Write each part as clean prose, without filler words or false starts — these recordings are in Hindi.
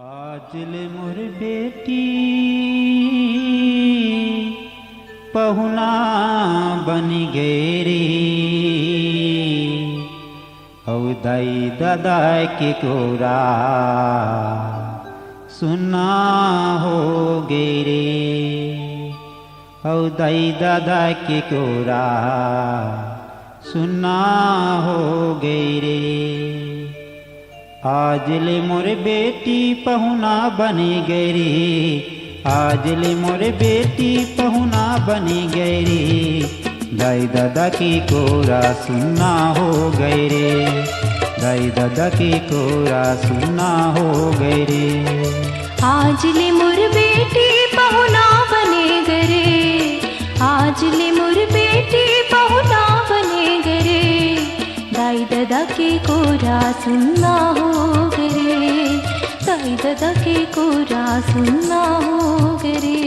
आज ले मोर बेटी पहुना बनी गए रे औ दाई दादा के कोरा सुना हो गए रे औ दाई दादा के कोरा सुना हो गए रे। आज ले मोर बेटी पहुना बनी गई रे आज ले मोर बेटी पहुना बनी गई रे दाई दादा की कोरा सुनना हो गए रे दाई दादा की कोरा सुनना हो गए रे। आज ले मोर बेटी पहुना बने गरे आज ले मोर बेटी पहुना बने गरे दाई दादा के कोरा सुनना हो गरे दाई दादा के कोरा सुनना हो गरे।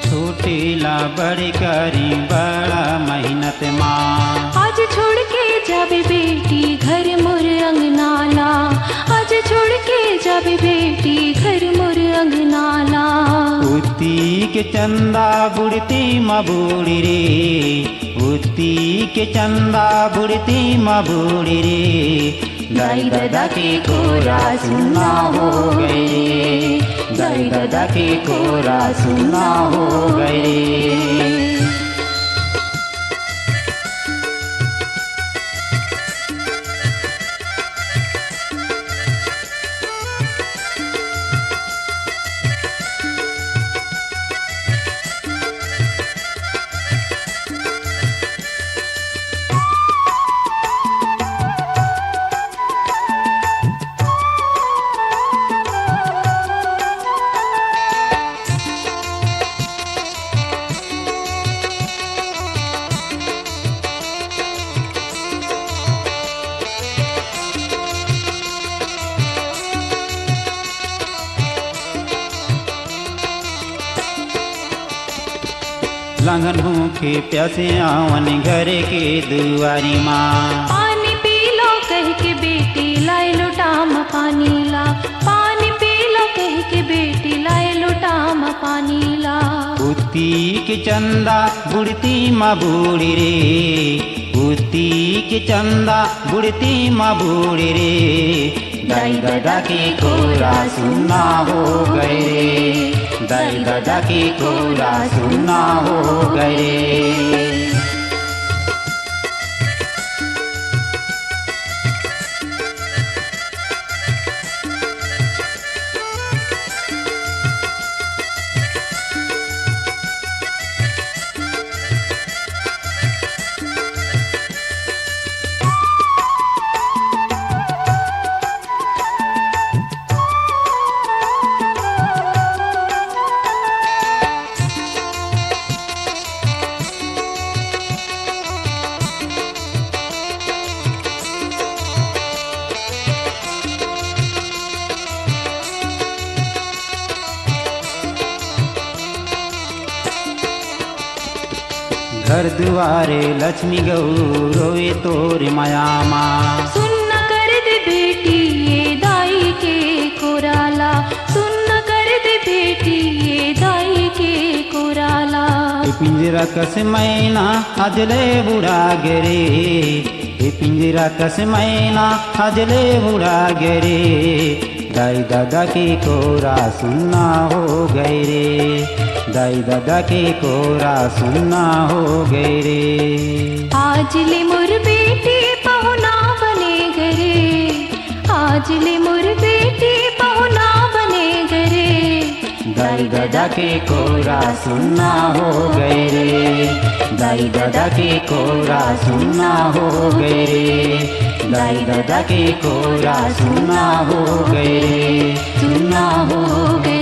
छोटेला बड़े करी बड़ा मेहनत माँ आज छोड़ के जाबे बेटी घर मोर अंगनाला आज छोड़ के जाबे बेटी घर मोर अंगनाला। उती के चंदा बुढ़ती मबूड़ी रे उती के चंदा बुढ़ती मबूड़ी रे दाई दादा के कोरा सुनना हो गए दाई दादा के कोरा सुनना हो गए। लंघन भूखे प्यासे आवन घरे के दुआरी माँ पानी पी लो कह के बेटी लाए लोटाम पानी ला पानी पी लो कह के बेटी लाए लोटाम पानी ला। उती के चंदा बुढ़ती माँ बूढ़ी रे उती के चंदा बुढ़ती माँ बूढ़ी रे दाई दादा के कोरा सुनना हो गए रे दाई दादा के कोरा सुनना हो गए। घर दुआरे लक्ष्मी गऊ रोए तोरे माया माँ सुन न कर दे बेटी ये दाई के कोराला सुन न कर दे बेटी ये दाई के कोराला। पिंजरा कस मैना अजले बुढ़ा गिरे पिंजरा कस मैना अजले बुढ़ा गिरे दाई दादा के कोरा सुनना हो गए रे दाई दादा के कोरा सुनना हो गए रे। आज ले मोर बेटी पहुना बने गरे आज ले मोर बेटी पहुना बने गरे दाई दादा के कोरा सुनना हो गए रे, दाई दादा के कोरा सुनना हो गए रे, दाई दादा के कोरा सुनना हो गए रे, सुनना हो गए।